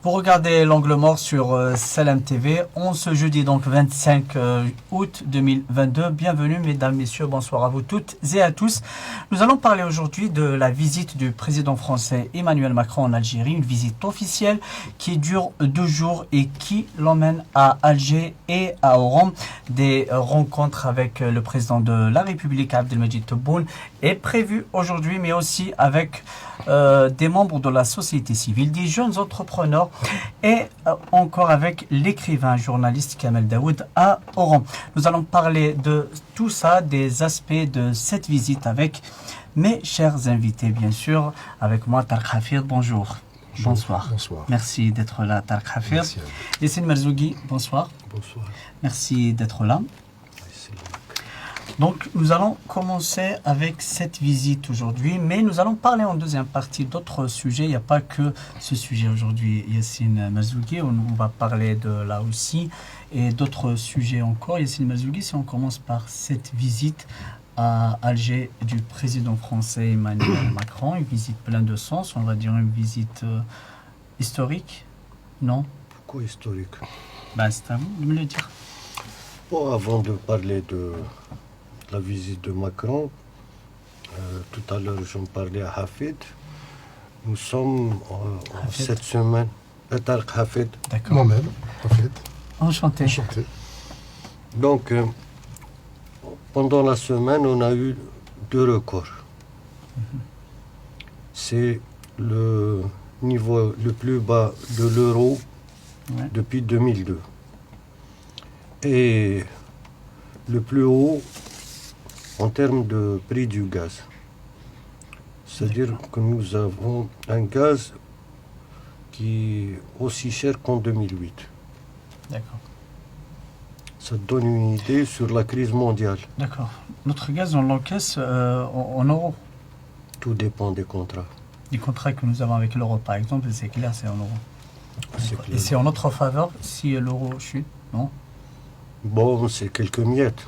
Vous regardez l'angle mort sur Salam TV. On ce jeudi donc 25 août 2022. Bienvenue mesdames, messieurs, bonsoir à vous toutes et à tous. Nous allons parler aujourd'hui de la visite du président français Emmanuel Macron en Algérie. Une visite officielle qui dure 2 jours et qui l'emmène à Alger et à Oran. Des rencontres avec le président de la République Abdelmadjid Tebboune est prévue aujourd'hui, mais aussi avec des membres de la société civile, des jeunes entrepreneurs et encore avec l'écrivain journaliste Kamel Daoud à Oran. Nous allons parler de tout ça, des aspects de cette visite avec mes chers invités, bien sûr. Avec moi, Tarek Hafid, bonjour. Bonsoir. Bonsoir. Merci d'être là, Tarek Hafid. Yassine Merzougui, bonsoir. Bonsoir. Merci d'être là. Donc, nous allons commencer avec cette visite aujourd'hui, mais nous allons parler en deuxième partie d'autres sujets. Il n'y a pas que ce sujet aujourd'hui, Yassine Merzougui. On va parler de là aussi et d'autres sujets encore. Yassine Merzougui, si on commence par cette visite à Alger du président français Emmanuel Macron, une visite pleine de sens, on va dire une visite historique, non? Pourquoi historique? C'est à vous de me le dire. Bon, avant de parler de la visite de Macron, tout à l'heure j'en parlais à Hafid. Nous sommes en cette semaine. Tarek Hafid. D'accord. Moi-même, Hafid. Enchanté. Enchanté. Donc, pendant la semaine, on a eu 2 records. C'est le niveau le plus bas de l'euro depuis 2002. Et le plus haut en termes de prix du gaz. C'est-à-dire que nous avons un gaz qui est aussi cher qu'en 2008. D'accord. Ça donne une idée sur la crise mondiale. D'accord. Notre gaz, on l'encaisse en euros. Tout dépend des contrats. Les contrats que nous avons avec l'euro, par exemple, c'est clair, c'est en euros. Et c'est en notre faveur si l'euro chute, non? Bon, c'est quelques miettes.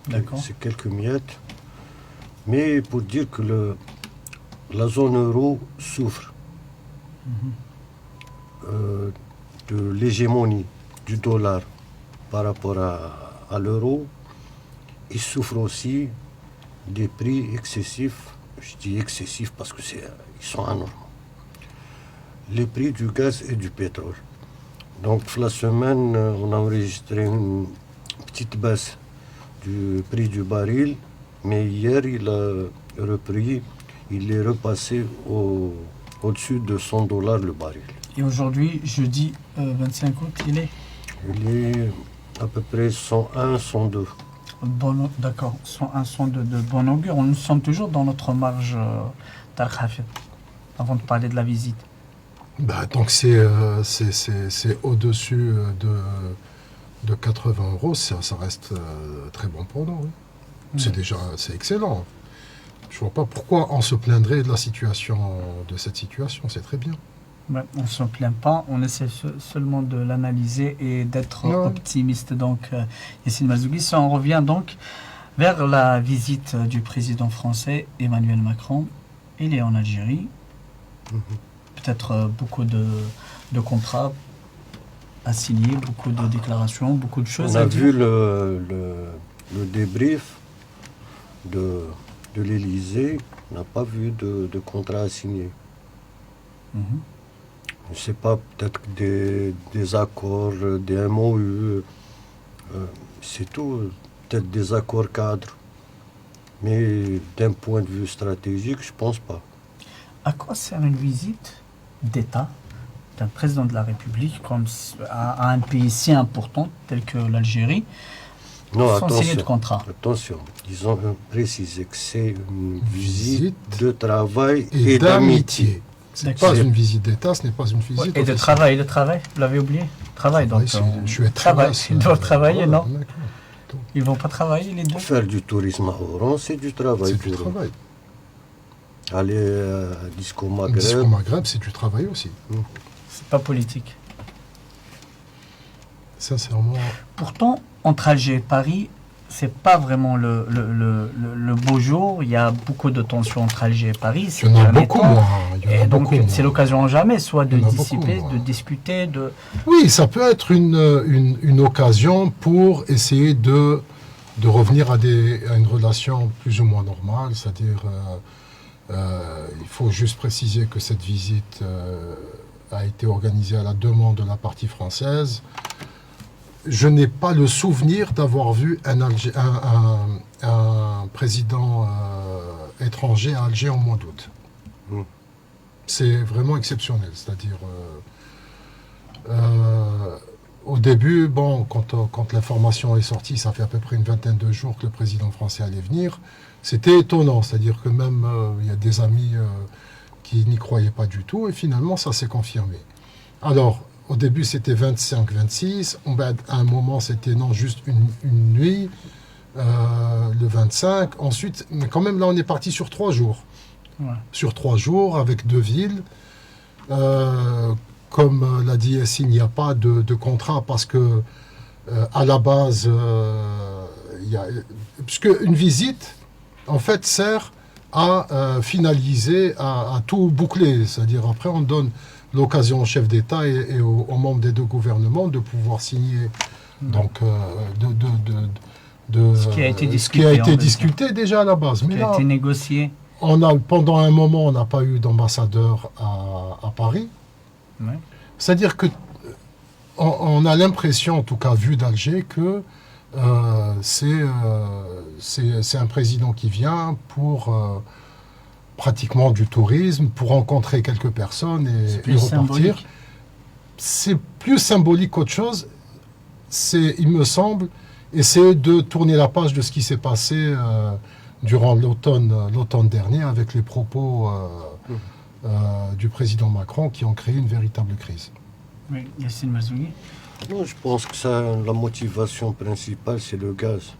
D'accord. C'est quelques miettes. Mais pour dire que la zone euro souffre de l'hégémonie du dollar par rapport à l'euro, il souffre aussi des prix excessifs. Je dis excessifs parce que ils sont anormaux. Les prix du gaz et du pétrole. Donc la semaine, on a enregistré une petite baisse du prix du baril, mais hier il a repris, il est repassé au-dessus de $100 le baril. Et aujourd'hui, jeudi 25 août, il est à peu près 101, 102. Bon, d'accord, 101, 102 de bon augure. Nous sommes toujours dans notre marge, Tarek Hafid, avant de parler de la visite. Donc c'est au-dessus de 80 euros, ça reste très bon pour nous. C'est excellent. Je vois pas pourquoi on se plaindrait de cette situation, c'est très bien. Ouais, on ne se plaint pas, on essaie seulement de l'analyser et d'être optimiste. Donc, Yassine Merzougui, si on revient donc vers la visite du président français Emmanuel Macron, il est en Algérie. Peut-être beaucoup de contrats à signer, beaucoup de déclarations, beaucoup de choses à dire. On a vu le débrief de l'Élysée, on n'a pas vu de contrat à signer. Je ne sais pas, peut-être des accords, des MOU, c'est tout, peut-être des accords cadres. Mais d'un point de vue stratégique, je ne pense pas. À quoi sert une visite d'État d'un président de la République à un pays si important tel que l'Algérie sans signer de contrat? Attention, ils ont précisé que c'est une visite de travail et d'amitié. Ce n'est pas une visite d'État, ce n'est pas une visite... Et de travail, vous l'avez oublié? Travail, donc... Je vais travailler. Ils doivent travailler, non? Ils ne vont pas travailler, les deux? Faire du tourisme à Oran, c'est du travail. C'est du travail. Aller à Disco Maghreb... Disco Maghreb, c'est du travail aussi. C'est pas politique. Sincèrement... Pourtant, entre Alger et Paris, c'est pas vraiment le beau jour. Il y a beaucoup de tensions entre Alger et Paris. Il y en a beaucoup moins. Il y en a Et donc, beaucoup moins. c'est l'occasion à jamais, soit de Il y en a beaucoup dissiper, moins. de discuter, de... Oui, ça peut être une occasion pour essayer de revenir à une relation plus ou moins normale, c'est-à-dire il faut juste préciser que cette visite a été organisée à la demande de la partie française. Je n'ai pas le souvenir d'avoir vu un président étranger à Alger en mois d'août. Mm. C'est vraiment exceptionnel, c'est-à-dire au début, bon, quand l'information est sortie, ça fait à peu près une vingtaine de jours que le président français allait venir, c'était étonnant, c'est-à-dire que même il y a des amis qui n'y croyaient pas du tout, et finalement ça s'est confirmé. Alors, au début c'était 25-26, à un moment c'était non, juste une nuit, le 25, ensuite, mais quand même là on est parti sur 3 jours. Ouais. Sur 3 jours avec 2 villes. Comme l'a dit Yassine, il n'y a pas de contrat parce que à la base, puisque une visite en fait sert à finaliser, à tout boucler. C'est-à-dire après on donne l'occasion au chef d'État et aux membres des 2 gouvernements de pouvoir signer donc Ce qui a été ce qui a discuté, on été va discuté déjà à la base. qui Mais a là, été négocié. pendant un moment, on n'a pas eu d'ambassadeur à Paris. Ouais. C'est-à-dire que on a l'impression, en tout cas vu d'Alger, que c'est un président qui vient pour pratiquement du tourisme, pour rencontrer quelques personnes C'est et plus repartir. symbolique. C'est plus symbolique qu'autre chose. C'est, il me semble, essayer de tourner la page de ce qui s'est passé durant l'automne dernier avec les propos du président Macron qui ont créé une véritable crise. Oui, Yassine Mazouni. Non, je pense que la motivation principale, c'est le gaz.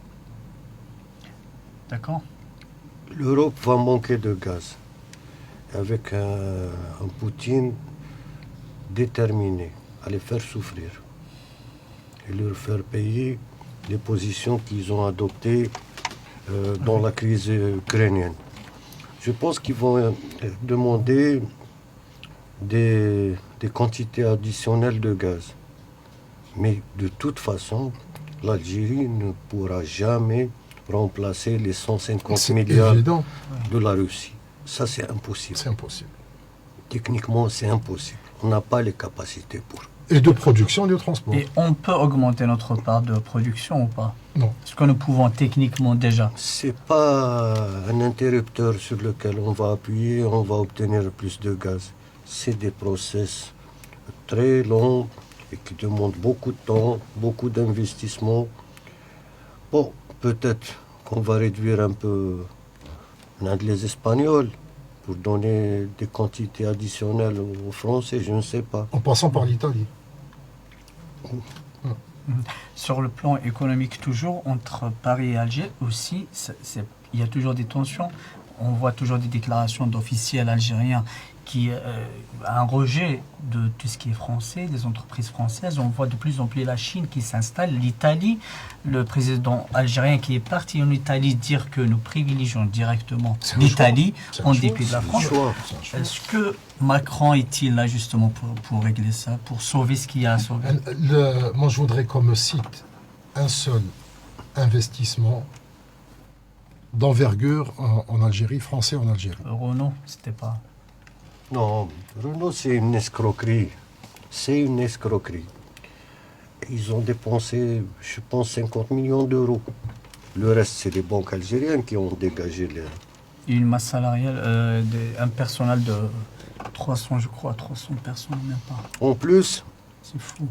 D'accord. L'Europe va manquer de gaz. Avec un Poutine déterminé à les faire souffrir et leur faire payer les positions qu'ils ont adoptées dans la crise ukrainienne. Je pense qu'ils vont demander des quantités additionnelles de gaz. Mais de toute façon, l'Algérie ne pourra jamais remplacer les 150 C'est milliards évident, de la Russie. Ça, c'est impossible. c'est impossible. Techniquement, c'est impossible. On n'a pas les capacités pour. Et de production et de transport. Et on peut augmenter notre part de production ou pas? Non. Est-ce que nous pouvons techniquement déjà? C'est pas un interrupteur sur lequel on va appuyer, on va obtenir plus de gaz. C'est des process très longs et qui demandent beaucoup de temps, beaucoup d'investissement. Bon, peut-être qu'on va réduire un peu les Espagnols pour donner des quantités additionnelles aux Français, je ne sais pas. En passant par l'Italie. Sur le plan économique, toujours, entre Paris et Alger aussi, il y a toujours des tensions. On voit toujours des déclarations d'officiels algériens qui un rejet de tout ce qui est français, des entreprises françaises. On voit de plus en plus la Chine qui s'installe, l'Italie, le président algérien qui est parti en Italie dire que nous privilégions directement C'est un l'Italie choix. C'est un en choix. dépit de la C'est un France. choix. Est-ce que Macron est-il là justement pour régler ça, pour sauver ce qu'il y a à sauver? Moi, je voudrais qu'on me cite un seul investissement d'envergure en Algérie, français en Algérie. Renault, c'était pas... Non, Renault, c'est une escroquerie. C'est une escroquerie. Ils ont dépensé, je pense, 50 millions d'euros. Le reste, c'est les banques algériennes qui ont dégagé les... Il y a une masse salariale, un personnel de 300, je crois, 300 personnes, même pas. En plus, C'est fou.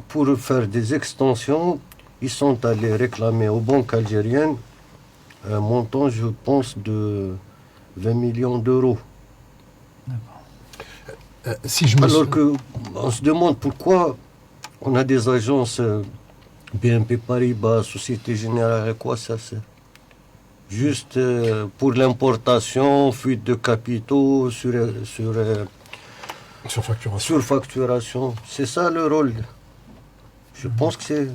pour faire des extensions, ils sont allés réclamer aux banques algériennes un montant, je pense, de 20 millions d'euros. Si je me Alors sou- qu'on se demande pourquoi on a des agences BNP Paribas, Société Générale, à quoi ça sert? Juste pour l'importation, fuite de capitaux, Surfacturation. surfacturation. C'est ça le rôle. Je pense que c'est...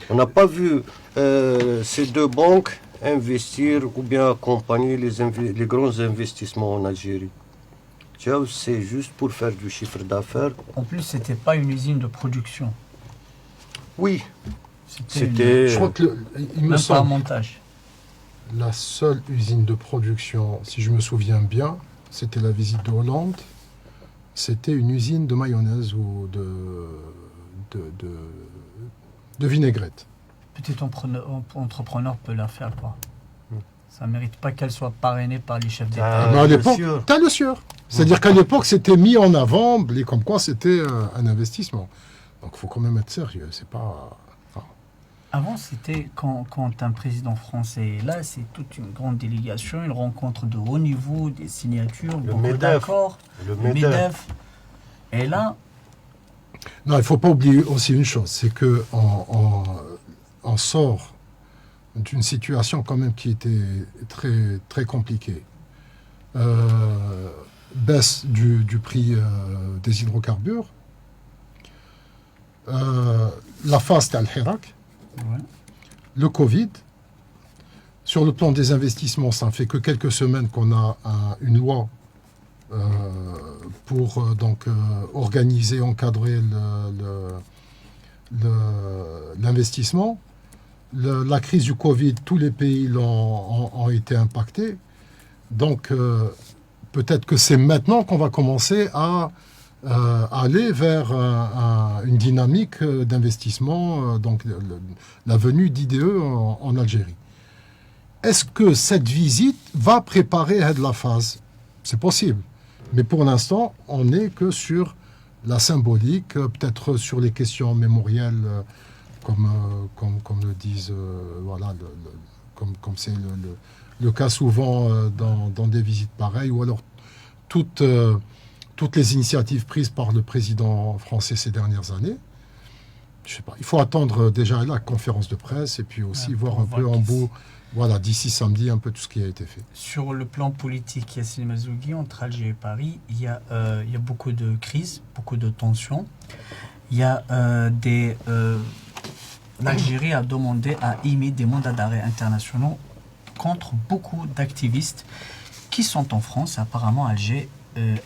On n'a pas vu ces 2 banques investir ou bien accompagner les grands investissements en Algérie. Jaws, c'est juste pour faire du chiffre d'affaires. En plus, c'était pas une usine de production. Oui, C'était Je crois que il me même pas un semble montage. la seule usine de production, si je me souviens bien, c'était la visite de Hollande. C'était une usine de mayonnaise ou de vinaigrette. Petit entrepreneur peut la faire, quoi. Ça mérite pas qu'elle soit parrainée par les chefs d'État. Mais à bien l'époque, sûr. t'as le sûr. C'est-à-dire qu'à l'époque, c'était mis en avant, et comme quoi c'était un investissement. Donc il faut quand même être sérieux. C'est pas. Avant, c'était quand un président français est là, c'est toute une grande délégation, une rencontre de haut niveau, des signatures, Le beaucoup MEDEF. d'accords, Le le MEDEF. MEDEF. Et là, Non, il ne faut pas oublier aussi une chose, c'est que on sort d'une situation quand même qui était très, très compliquée. Baisse du prix des hydrocarbures. La phase Al-Hirak. ouais, Le Covid. Sur le plan des investissements, ça ne fait que quelques semaines qu'on a une loi pour organiser, encadrer l'investissement. La crise du Covid, tous les pays ont été impactés. Donc, peut-être que c'est maintenant qu'on va commencer à aller vers une dynamique d'investissement, la venue d'IDE en Algérie. Est-ce que cette visite va préparer à de la phase? C'est possible. Mais pour l'instant, on n'est que sur la symbolique, peut-être sur les questions mémorielles, comme le disent, comme c'est le cas souvent dans des visites pareilles, ou alors toutes les initiatives prises par le président français ces dernières années. Je sais pas. Il faut attendre déjà la conférence de presse et puis aussi voir un peu en bout, d'ici samedi, un peu tout ce qui a été fait. sur le plan politique, Yassine Mazzougui, entre Alger et Paris, il y a beaucoup de crises, beaucoup de tensions. Il y a l'Algérie a demandé à émettre des mandats d'arrêt internationaux contre beaucoup d'activistes qui sont en France. Apparemment, Alger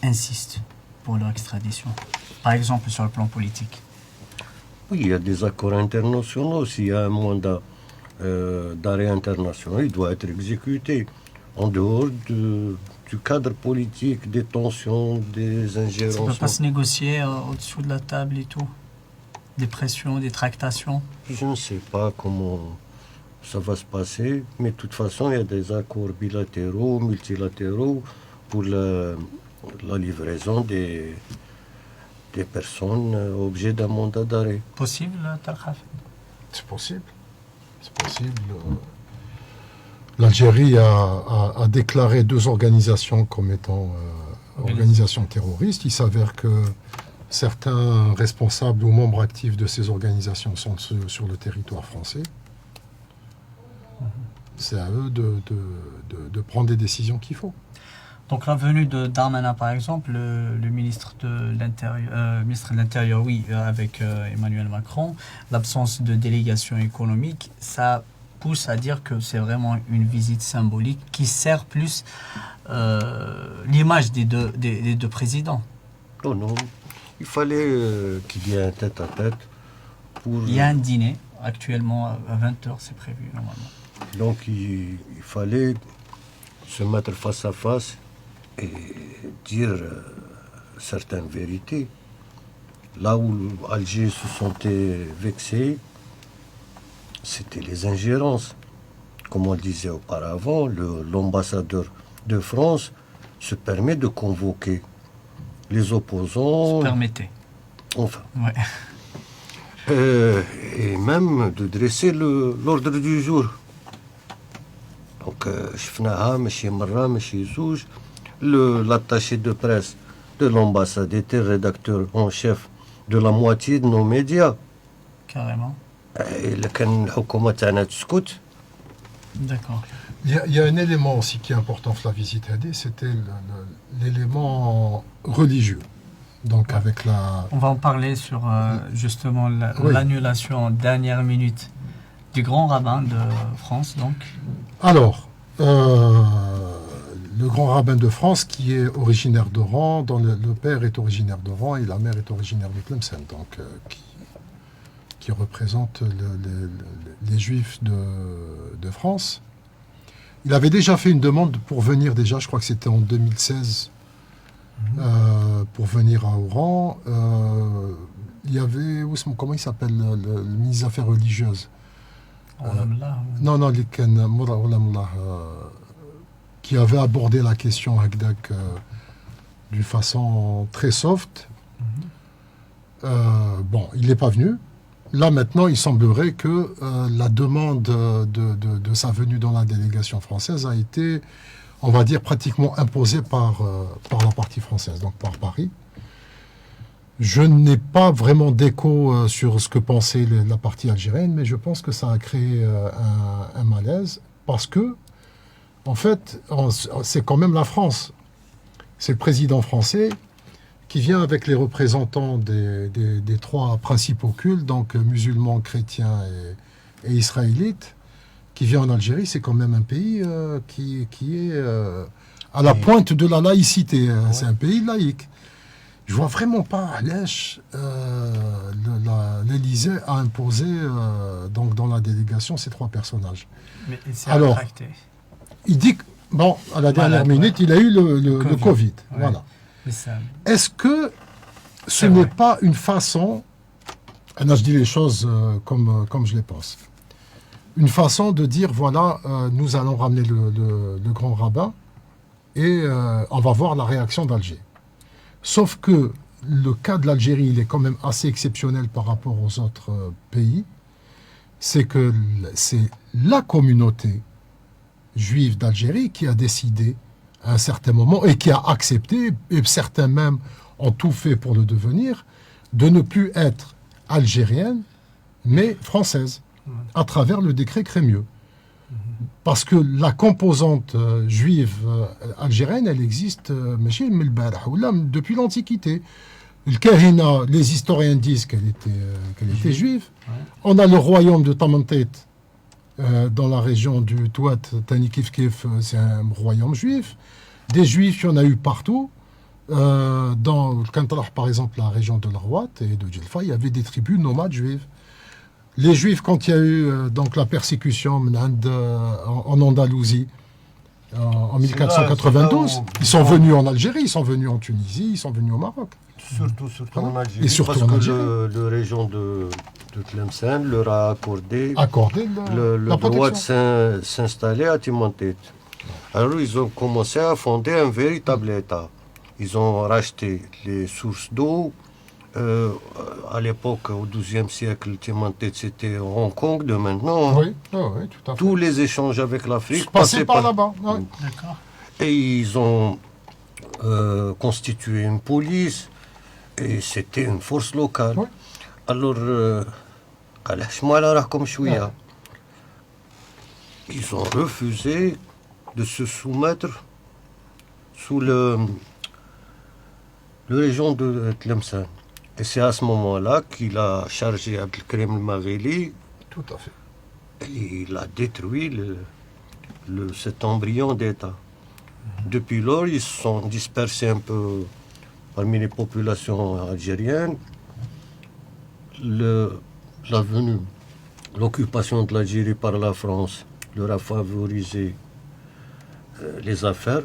insiste pour leur extradition. Par exemple, sur le plan politique. Oui, il y a des accords internationaux. S'il y a un mandat d'arrêt international, il doit être exécuté en dehors du cadre politique, des tensions, des Ça ne ingérences. peut pas se négocier au-dessous de la table et tout. Des pressions, des tractations. Je ne sais pas comment ça va se passer, mais de toute façon, il y a des accords bilatéraux, multilatéraux pour la livraison des personnes objets d'un mandat d'arrêt. Possible, Talkhaf? C'est possible. C'est possible. L'Algérie a déclaré 2 organisations comme étant organisations terroristes. Il s'avère que certains responsables ou membres actifs de ces organisations sont sur le territoire français. C'est à eux de prendre des décisions qu'il faut. Donc la venue de Darmanin, par exemple, le ministre de l'Intérieur, oui, avec Emmanuel Macron, l'absence de délégation économique, ça pousse à dire que c'est vraiment une visite symbolique qui sert plus l'image des deux présidents. Non, non. Il fallait qu'il y ait un tête-à-tête pour... Il y a un dîner, actuellement à 20h, c'est prévu normalement. Donc il fallait se mettre face à face et dire certaines vérités. Là où Alger se sentait vexé, c'était les ingérences. Comme on le disait auparavant, l'ambassadeur de France se permet de convoquer les opposants. Se permettez. Enfin. Ouais. Et même de dresser l'ordre du jour. Donc, شفناها ماشي مرة ماشي زوج. L'attaché de presse de l'ambassade était rédacteur en chef de la moitié de nos médias. Carrément. إلا كان الحكومة تاعنا تسكت. D'accord. Il y a un élément aussi qui est important dans la visite AD, c'était l'élément religieux. Donc avec la... On va en parler sur justement Oui. l'annulation en dernière minute du grand rabbin de France, donc. Alors, le grand rabbin de France qui est originaire d'Oran, dont le père est originaire d'Oran et la mère est originaire de Tlemcen, donc qui représente les Juifs de France. Il avait déjà fait une demande pour venir déjà, je crois que c'était en 2016, pour venir à Oran. Il y avait, comment il s'appelle, le ministre des Affaires religieuses non, qui avait abordé la question d'une façon très soft. Bon, il n'est pas venu. Là, maintenant, il semblerait que la demande de sa venue dans la délégation française a été, on va dire, pratiquement imposée par la partie française, donc par Paris. Je n'ai pas vraiment d'écho sur ce que pensait la partie algérienne, mais je pense que ça a créé un malaise parce que, en fait, c'est quand même la France. C'est le président français qui vient avec les représentants des trois principaux cultes, donc musulmans, chrétiens et israélites, qui vient en Algérie. C'est quand même un pays qui est à la pointe de la laïcité. Ouais. C'est un pays laïque. Je vois vraiment pas à l'Èche l'Élysée a imposé donc dans la délégation ces trois personnages. Mais c'est alors, rétracté. Il dit que, bon, à la dernière minute, il a eu le Covid. Ouais. Voilà. Est-ce que ce n'est pas une façon, et là je dis les choses comme je les pense, une façon de dire, voilà, nous allons ramener le grand rabbin et on va voir la réaction d'Alger. Sauf que le cas de l'Algérie, il est quand même assez exceptionnel par rapport aux autres pays. C'est que c'est la communauté juive d'Algérie qui a décidé à un certain moment, et qui a accepté, et certains même ont tout fait pour le devenir, de ne plus être algérienne, mais française, à travers le décret Crémieux. Parce que la composante juive algérienne, elle existe depuis l'Antiquité. Le Kahina, les historiens disent qu'elle était juive. Ouais. On a le royaume de Tamantet, dans la région du Touat, Tanikif-Kif, c'est un royaume juif. Des juifs, il y en a eu partout. Dans par exemple, la région de l'Arwat et de Djelfa, il y avait des tribus nomades juives. Les Juifs, quand il y a eu donc la persécution en Andalousie en 1492, ils sont venus en Algérie, ils sont venus en Tunisie, ils sont venus au Maroc. Surtout en Algérie, parce que la région de Tlemcen leur a accordé le droit de s'installer à Timantet. Alors ils ont commencé à fonder un véritable État. Ils ont racheté les sources d'eau. À l'époque, au XIIe siècle, Timantet, c'était Hong Kong de maintenant. Oui, oui, tout à fait. Tous les échanges avec l'Afrique passaient par là-bas. Ouais. D'accord. Et ils ont constitué une police, et c'était une force locale. Oui. Alors, ils ont refusé de se soumettre sous le région de Tlemcen. Et c'est à ce moment-là qu'il a chargé Abdelkrim el-Maghili. Tout à fait. Et il a détruit cet embryon d'État. Depuis lors, ils se sont dispersés un peu parmi les populations algériennes. L'occupation de l'Algérie par la France leur a favorisé les affaires.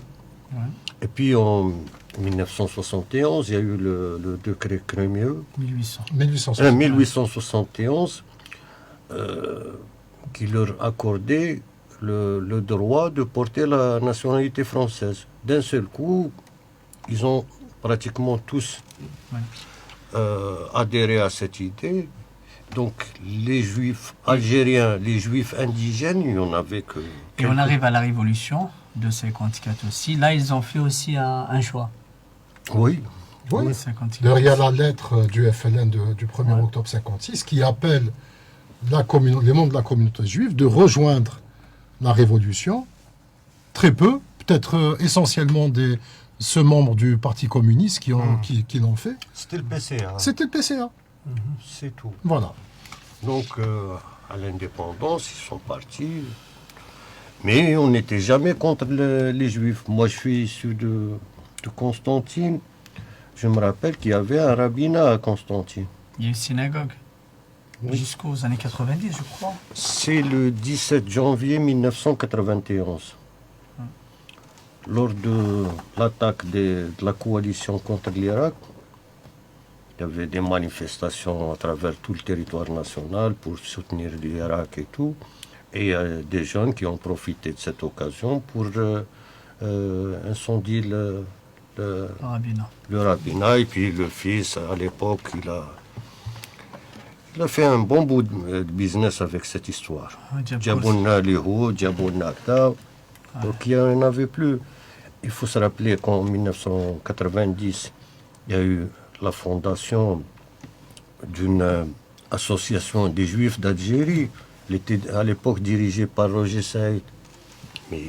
Ouais. Et puis en 1971, il y a eu le décret Crémieux. 1871, qui leur accordait le droit de porter la nationalité française. D'un seul coup, ils ont pratiquement tous adhéré à cette idée. Donc les juifs algériens, les juifs indigènes, il n'y en avait que... Et on arrive à la révolution de 54 aussi. Là, ils ont fait aussi un choix. Oui. Oui. Derrière la lettre du FLN du 1er octobre 56 qui appelle les membres de la communauté juive de rejoindre la révolution. Très peu, peut-être essentiellement ceux membres du Parti communiste qui l'ont fait. C'était le PCA. C'était le PCA. C'est tout. Voilà. Donc, à l'indépendance, ils sont partis. Mais on n'était jamais contre les Juifs. Moi, je suis issu de Constantine. Je me rappelle qu'il y avait un rabbinat à Constantine. Il y a une synagogue. Oui. Jusqu'aux années 90, je crois. C'est le 17 janvier 1991. Lors de l'attaque de la coalition contre l'Irak, il y avait des manifestations à travers tout le territoire national pour soutenir l'Irak et tout. Et il y a des jeunes qui ont profité de cette occasion pour incendier Le rabbinat. le rabbinat. Et puis le fils, à l'époque, il a fait un bon bout de business avec cette histoire. Diabouna Liho, Diabouna Kta. Donc il n'y en avait plus. Il faut se rappeler qu'en 1990, il y a eu la fondation d'une association des Juifs d'Algérie. Elle était à l'époque dirigée par Roger Saïd. Mais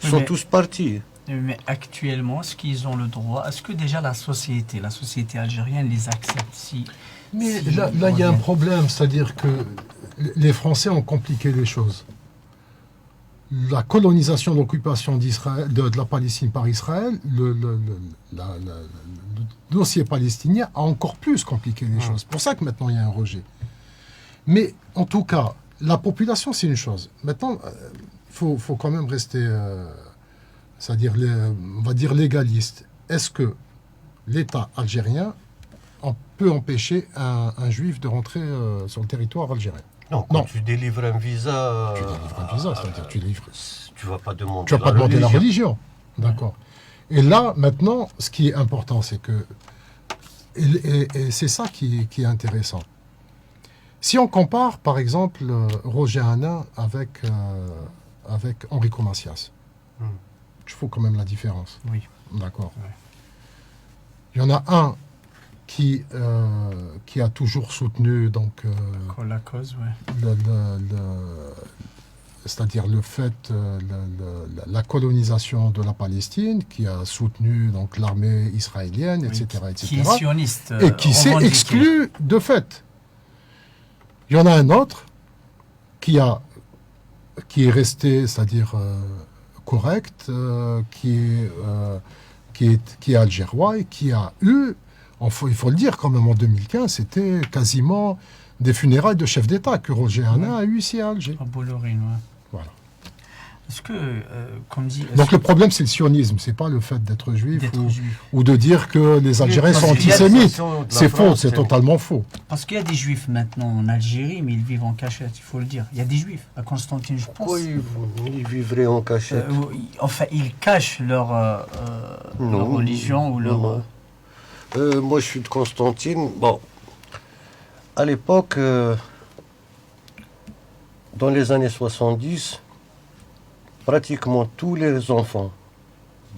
ils sont tous partis. Mais actuellement, est-ce qu'ils ont le droit? Est-ce que déjà la société algérienne les accepte Mais là, il y a un problème, c'est-à-dire que les Français ont compliqué les choses. La colonisation, l'occupation d'Israël, de la Palestine par Israël, le dossier palestinien a encore plus compliqué les choses. C'est pour ça que maintenant il y a un rejet. Mais en tout cas, la population, c'est une chose. Maintenant, il faut quand même rester, c'est-à-dire, on va dire légaliste. Est-ce que l'État algérien peut empêcher un juif de rentrer sur le territoire algérien? Non, quand tu délivres un visa... Tu délivres un visa, c'est-à-dire tu livres... Tu ne vas pas demander, tu vas pas demander la religion. D'accord. Et là, maintenant, ce qui est important, c'est que... Et c'est ça qui est intéressant. Si on compare, par exemple, Roger Hanin avec Enrico Macias, il faut quand même la différence. Oui. D'accord. Ouais. Il y en a un qui a toujours soutenu donc La cause, ouais. c'est-à-dire le fait la colonisation de la Palestine, qui a soutenu donc l'armée israélienne, Oui, etc., etc. Qui est sioniste. Et qui s'est exclu de fait. Il y en a un autre qui est resté, c'est-à-dire correct, qui est algérois et qui a eu, il faut le dire quand même, en 2015, c'était quasiment des funérailles de chef d'État que Roger Hanin a eu ici à Alger. À Bollorine, ouais. Voilà. Est-ce que, comme dit... Donc le problème, c'est le sionisme, c'est pas le fait d'être juif, juif. ou de dire que les Algériens sont antisémites. C'est faux, c'est totalement faux. Parce qu'il y a des juifs maintenant en Algérie, mais ils vivent en cachette, il faut le dire. Il y a des juifs à Constantine, je pense. Pourquoi ils vivraient en cachette? Enfin, ils cachent leur religion ou leur... Non. Moi, je suis de Constantine. Bon, à l'époque, dans les années 70, pratiquement tous les enfants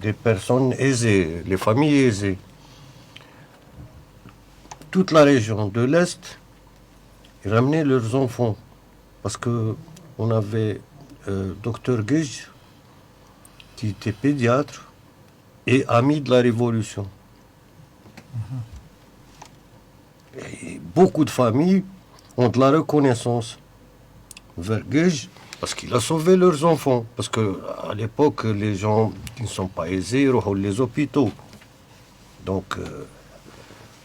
des personnes aisées, les familles aisées, toute la région de l'Est, ils ramenaient leurs enfants. Parce qu'on avait docteur Guij, qui était pédiatre et ami de la Révolution. Et beaucoup de familles ont de la reconnaissance vers Guij, parce qu'il a sauvé leurs enfants. Parce qu'à l'époque, les gens qui ne sont pas aisés, ils ont les hôpitaux. Donc,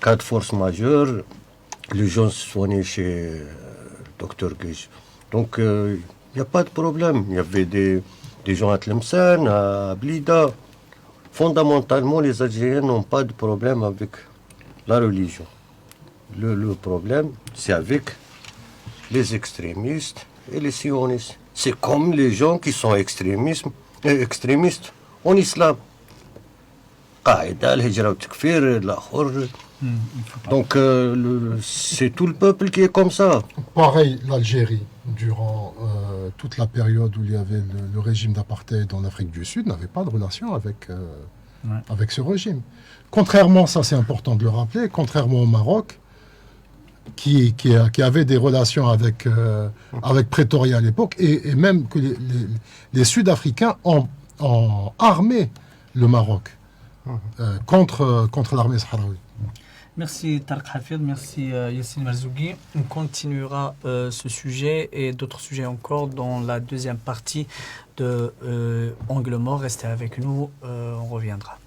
cas de force majeure, les gens se soignaient chez Dr Guij. Donc, il n'y a pas de problème. Il y avait des gens à Tlemcen, à Blida. Fondamentalement, les Algériens n'ont pas de problème avec la religion. Le problème, c'est avec les extrémistes et les sionistes. C'est comme les gens qui sont extrémistes en islam. Qaïda, al-Hijra al-Takfir, l'Akhor. Donc, c'est tout le peuple qui est comme ça. Pareil, l'Algérie, durant toute la période où il y avait le régime d'apartheid en Afrique du Sud, n'avait pas de relation avec ce régime. Contrairement, ça c'est important de le rappeler, contrairement au Maroc, qui avait des relations avec Pretoria à l'époque, et même que les Sud-Africains ont armé le Maroc contre l'armée sahraoui. Merci Tarek Hafid, merci Yassine Marzougui. On continuera ce sujet et d'autres sujets encore dans la deuxième partie de Angle Mort. Restez avec nous, on reviendra.